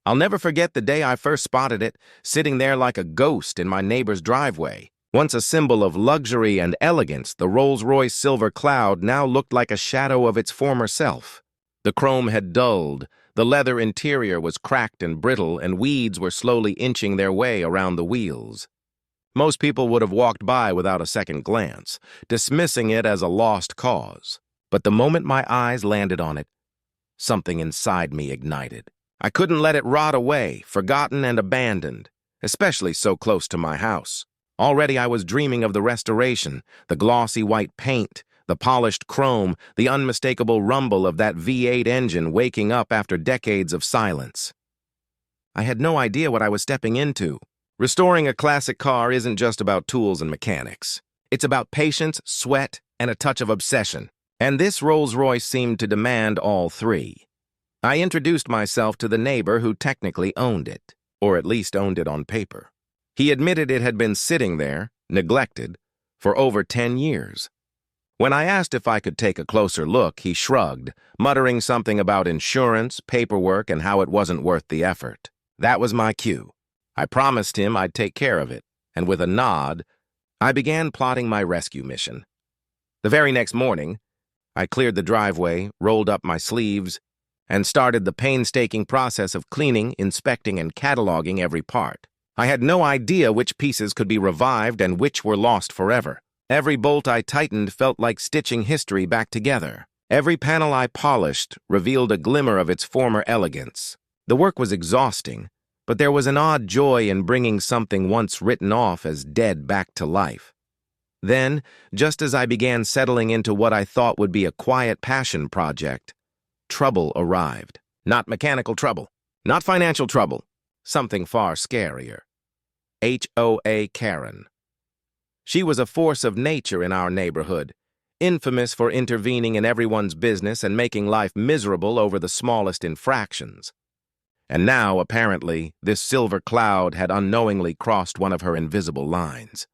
I'll never forget the day I first spotted it, sitting there like a ghost in my neighbor's driveway. Once a symbol of luxury and elegance, the Rolls-Royce Silver Cloud now looked like a shadow of its former self. The chrome had dulled, the leather interior was cracked and brittle, and weeds were slowly inching their way around the wheels. Most people would have walked by without a second glance, dismissing it as a lost cause. But the moment my eyes landed on it, something inside me ignited. I couldn't let it rot away, forgotten and abandoned, especially so close to my house. Already I was dreaming of the restoration, the glossy white paint, the polished chrome, the unmistakable rumble of that V8 engine waking up after decades of silence. I had no idea what I was stepping into. Restoring a classic car isn't just about tools and mechanics. It's about patience, sweat, and a touch of obsession. And this Rolls-Royce seemed to demand all three. I introduced myself to the neighbor who technically owned it, or at least owned it on paper. He admitted it had been sitting there, neglected, for over 10 years. When I asked if I could take a closer look, he shrugged, muttering something about insurance, paperwork, and how it wasn't worth the effort. That was my cue. I promised him I'd take care of it, and with a nod, I began plotting my rescue mission. The very next morning, I cleared the driveway, rolled up my sleeves, and started the painstaking process of cleaning, inspecting, and cataloging every part. I had no idea which pieces could be revived and which were lost forever. Every bolt I tightened felt like stitching history back together. Every panel I polished revealed a glimmer of its former elegance. The work was exhausting, but there was an odd joy in bringing something once written off as dead back to life. Then, just as I began settling into what I thought would be a quiet passion project, trouble arrived. Not mechanical trouble, not financial trouble, something far scarier. HOA Karen. She was a force of nature in our neighborhood, infamous for intervening in everyone's business and making life miserable over the smallest infractions. And now, apparently, this silver cloud had unknowingly crossed one of her invisible lines.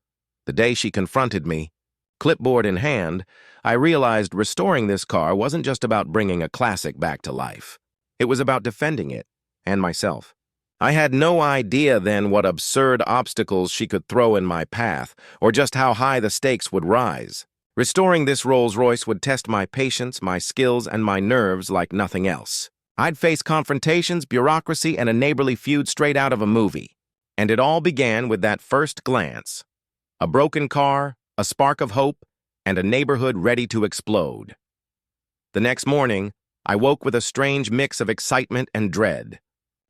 The day she confronted me, clipboard in hand, I realized restoring this car wasn't just about bringing a classic back to life. It was about defending it, and myself. I had no idea then what absurd obstacles she could throw in my path, or just how high the stakes would rise. Restoring this Rolls-Royce would test my patience, my skills, and my nerves like nothing else. I'd face confrontations, bureaucracy, and a neighborly feud straight out of a movie. And it all began with that first glance. A broken car, a spark of hope, and a neighborhood ready to explode. The next morning, I woke with a strange mix of excitement and dread.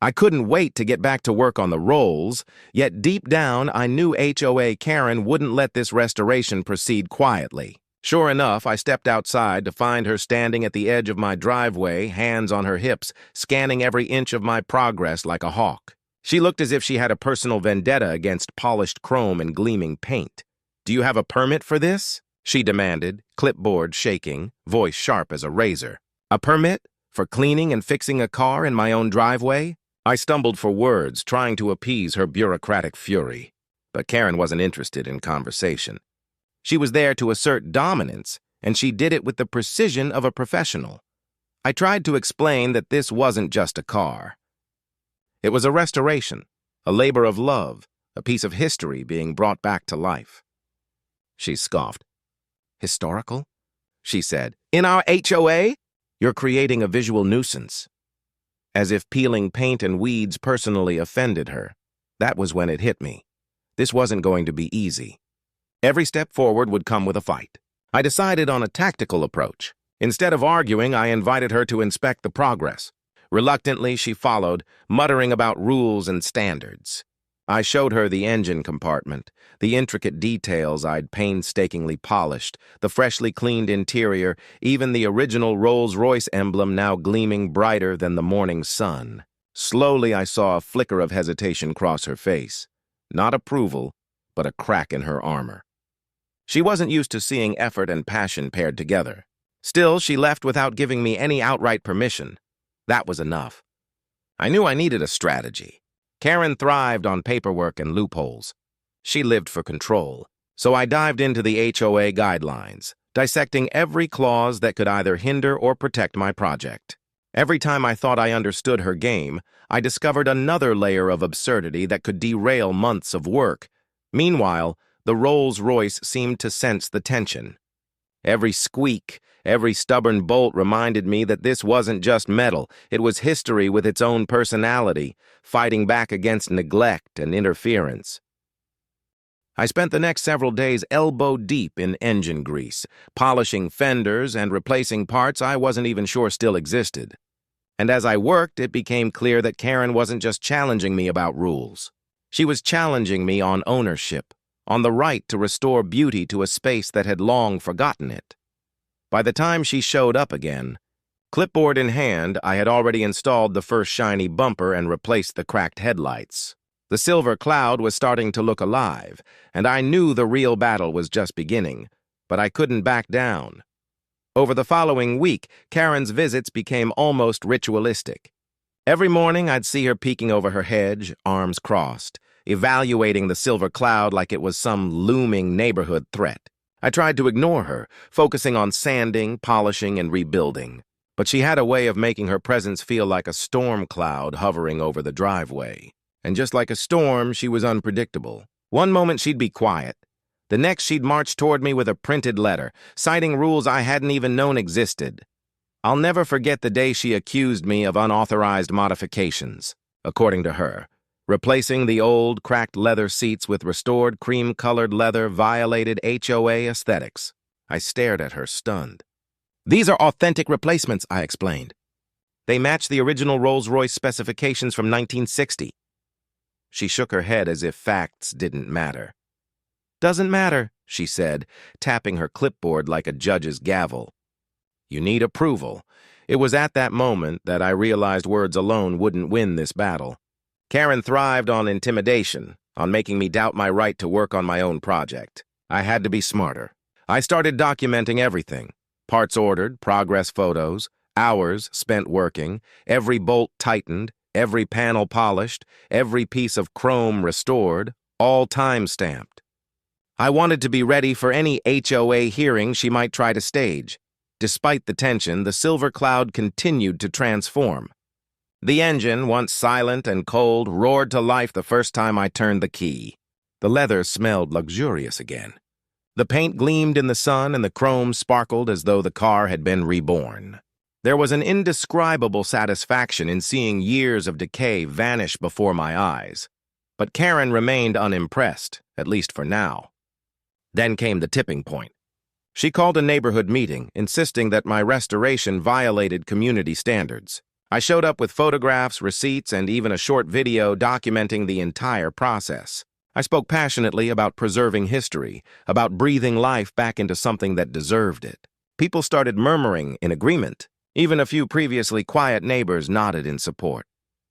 I couldn't wait to get back to work on the Rolls, yet deep down I knew HOA Karen wouldn't let this restoration proceed quietly. Sure enough, I stepped outside to find her standing at the edge of my driveway, hands on her hips, scanning every inch of my progress like a hawk. She looked as if she had a personal vendetta against polished chrome and gleaming paint. "Do you have a permit for this?" she demanded, clipboard shaking, voice sharp as a razor. "A permit? For cleaning and fixing a car in my own driveway?" I stumbled for words, trying to appease her bureaucratic fury. But Karen wasn't interested in conversation. She was there to assert dominance, and she did it with the precision of a professional. I tried to explain that this wasn't just a car. It was a restoration, a labor of love, a piece of history being brought back to life. She scoffed. "Historical?" she said. "In our HOA? You're creating a visual nuisance." As if peeling paint and weeds personally offended her. That was when it hit me. This wasn't going to be easy. Every step forward would come with a fight. I decided on a tactical approach. Instead of arguing, I invited her to inspect the progress. Reluctantly, she followed, muttering about rules and standards. I showed her the engine compartment, the intricate details I'd painstakingly polished, the freshly cleaned interior, even the original Rolls-Royce emblem now gleaming brighter than the morning sun. Slowly, I saw a flicker of hesitation cross her face. Not approval, but a crack in her armor. She wasn't used to seeing effort and passion paired together. Still, she left without giving me any outright permission. That was enough. I knew I needed a strategy. Karen thrived on paperwork and loopholes. She lived for control. So I dived into the HOA guidelines, dissecting every clause that could either hinder or protect my project. Every time I thought I understood her game, I discovered another layer of absurdity that could derail months of work. Meanwhile, the Rolls-Royce seemed to sense the tension. Every squeak, every stubborn bolt reminded me that this wasn't just metal, it was history with its own personality, fighting back against neglect and interference. I spent the next several days elbow-deep in engine grease, polishing fenders and replacing parts I wasn't even sure still existed. And as I worked, it became clear that Karen wasn't just challenging me about rules. She was challenging me on ownership, on the right to restore beauty to a space that had long forgotten it. By the time she showed up again, clipboard in hand, I had already installed the first shiny bumper and replaced the cracked headlights. The silver cloud was starting to look alive, and I knew the real battle was just beginning, but I couldn't back down. Over the following week, Karen's visits became almost ritualistic. Every morning, I'd see her peeking over her hedge, arms crossed, evaluating the silver cloud like it was some looming neighborhood threat. I tried to ignore her, focusing on sanding, polishing, and rebuilding. But she had a way of making her presence feel like a storm cloud hovering over the driveway. And just like a storm, she was unpredictable. One moment she'd be quiet. The next she'd march toward me with a printed letter, citing rules I hadn't even known existed. I'll never forget the day she accused me of unauthorized modifications, according to her. Replacing the old, cracked leather seats with restored cream-colored leather violated HOA aesthetics. I stared at her, stunned. "These are authentic replacements," I explained. "They match the original Rolls-Royce specifications from 1960. She shook her head as if facts didn't matter. "Doesn't matter," she said, tapping her clipboard like a judge's gavel. "You need approval." It was at that moment that I realized words alone wouldn't win this battle. Karen thrived on intimidation, on making me doubt my right to work on my own project. I had to be smarter. I started documenting everything. Parts ordered, progress photos, hours spent working, every bolt tightened, every panel polished, every piece of chrome restored, all time-stamped. I wanted to be ready for any HOA hearing she might try to stage. Despite the tension, the silver cloud continued to transform. The engine, once silent and cold, roared to life the first time I turned the key. The leather smelled luxurious again. The paint gleamed in the sun and the chrome sparkled as though the car had been reborn. There was an indescribable satisfaction in seeing years of decay vanish before my eyes. But Karen remained unimpressed, at least for now. Then came the tipping point. She called a neighborhood meeting, insisting that my restoration violated community standards. I showed up with photographs, receipts, and even a short video documenting the entire process. I spoke passionately about preserving history, about breathing life back into something that deserved it. People started murmuring in agreement. Even a few previously quiet neighbors nodded in support.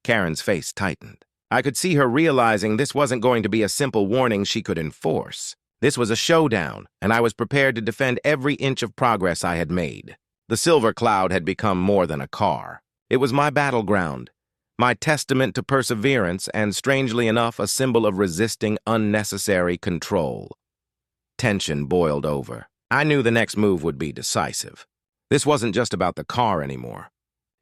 Karen's face tightened. I could see her realizing this wasn't going to be a simple warning she could enforce. This was a showdown, and I was prepared to defend every inch of progress I had made. The silver cloud had become more than a car. It was my battleground, my testament to perseverance, and strangely enough, a symbol of resisting unnecessary control. Tension boiled over. I knew the next move would be decisive. This wasn't just about the car anymore.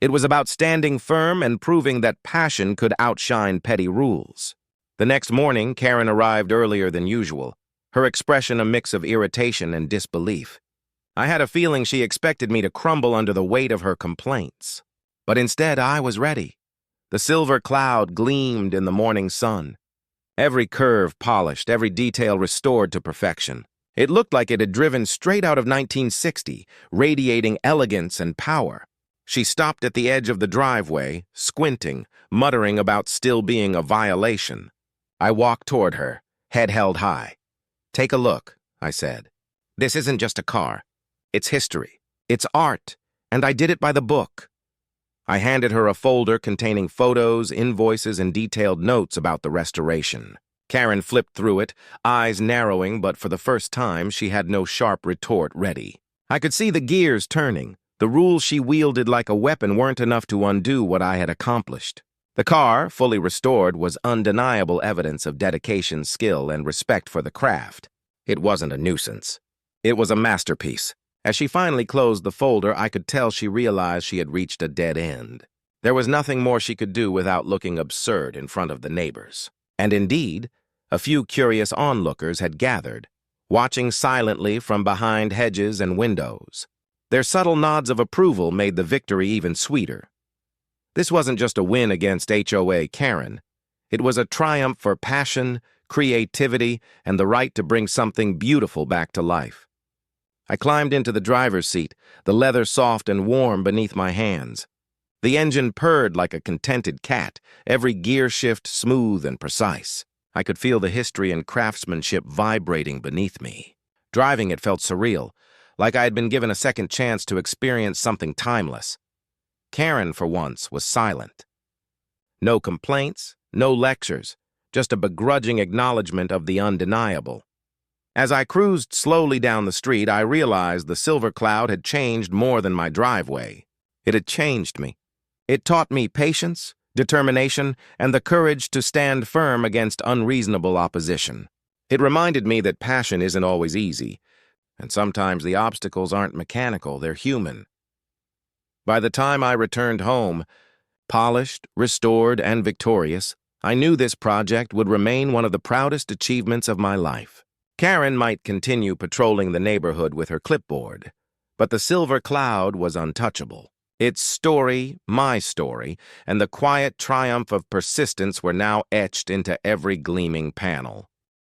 It was about standing firm and proving that passion could outshine petty rules. The next morning, Karen arrived earlier than usual, her expression a mix of irritation and disbelief. I had a feeling she expected me to crumble under the weight of her complaints. But instead, I was ready. The silver cloud gleamed in the morning sun. Every curve polished, every detail restored to perfection. It looked like it had driven straight out of 1960, radiating elegance and power. She stopped at the edge of the driveway, squinting, muttering about still being a violation. I walked toward her, head held high. "Take a look," I said. "This isn't just a car. It's history. It's art. And I did it by the book." I handed her a folder containing photos, invoices, and detailed notes about the restoration. Karen flipped through it, eyes narrowing, but for the first time, she had no sharp retort ready. I could see the gears turning. The rules she wielded like a weapon weren't enough to undo what I had accomplished. The car, fully restored, was undeniable evidence of dedication, skill, and respect for the craft. It wasn't a nuisance. It was a masterpiece, As she finally closed the folder, I could tell she realized she had reached a dead end. There was nothing more she could do without looking absurd in front of the neighbors. And indeed, a few curious onlookers had gathered, watching silently from behind hedges and windows. Their subtle nods of approval made the victory even sweeter. This wasn't just a win against HOA Karen. It was a triumph for passion, creativity, and the right to bring something beautiful back to life. I climbed into the driver's seat, the leather soft and warm beneath my hands. The engine purred like a contented cat, every gear shift smooth and precise. I could feel the history and craftsmanship vibrating beneath me. Driving it felt surreal, like I had been given a second chance to experience something timeless. Karen, for once, was silent. No complaints, no lectures, just a begrudging acknowledgement of the undeniable. As I cruised slowly down the street, I realized the silver cloud had changed more than my driveway. It had changed me. It taught me patience, determination, and the courage to stand firm against unreasonable opposition. It reminded me that passion isn't always easy, and sometimes the obstacles aren't mechanical, they're human. By the time I returned home, polished, restored, and victorious, I knew this project would remain one of the proudest achievements of my life. Karen might continue patrolling the neighborhood with her clipboard, but the silver cloud was untouchable. Its story, my story, and the quiet triumph of persistence were now etched into every gleaming panel.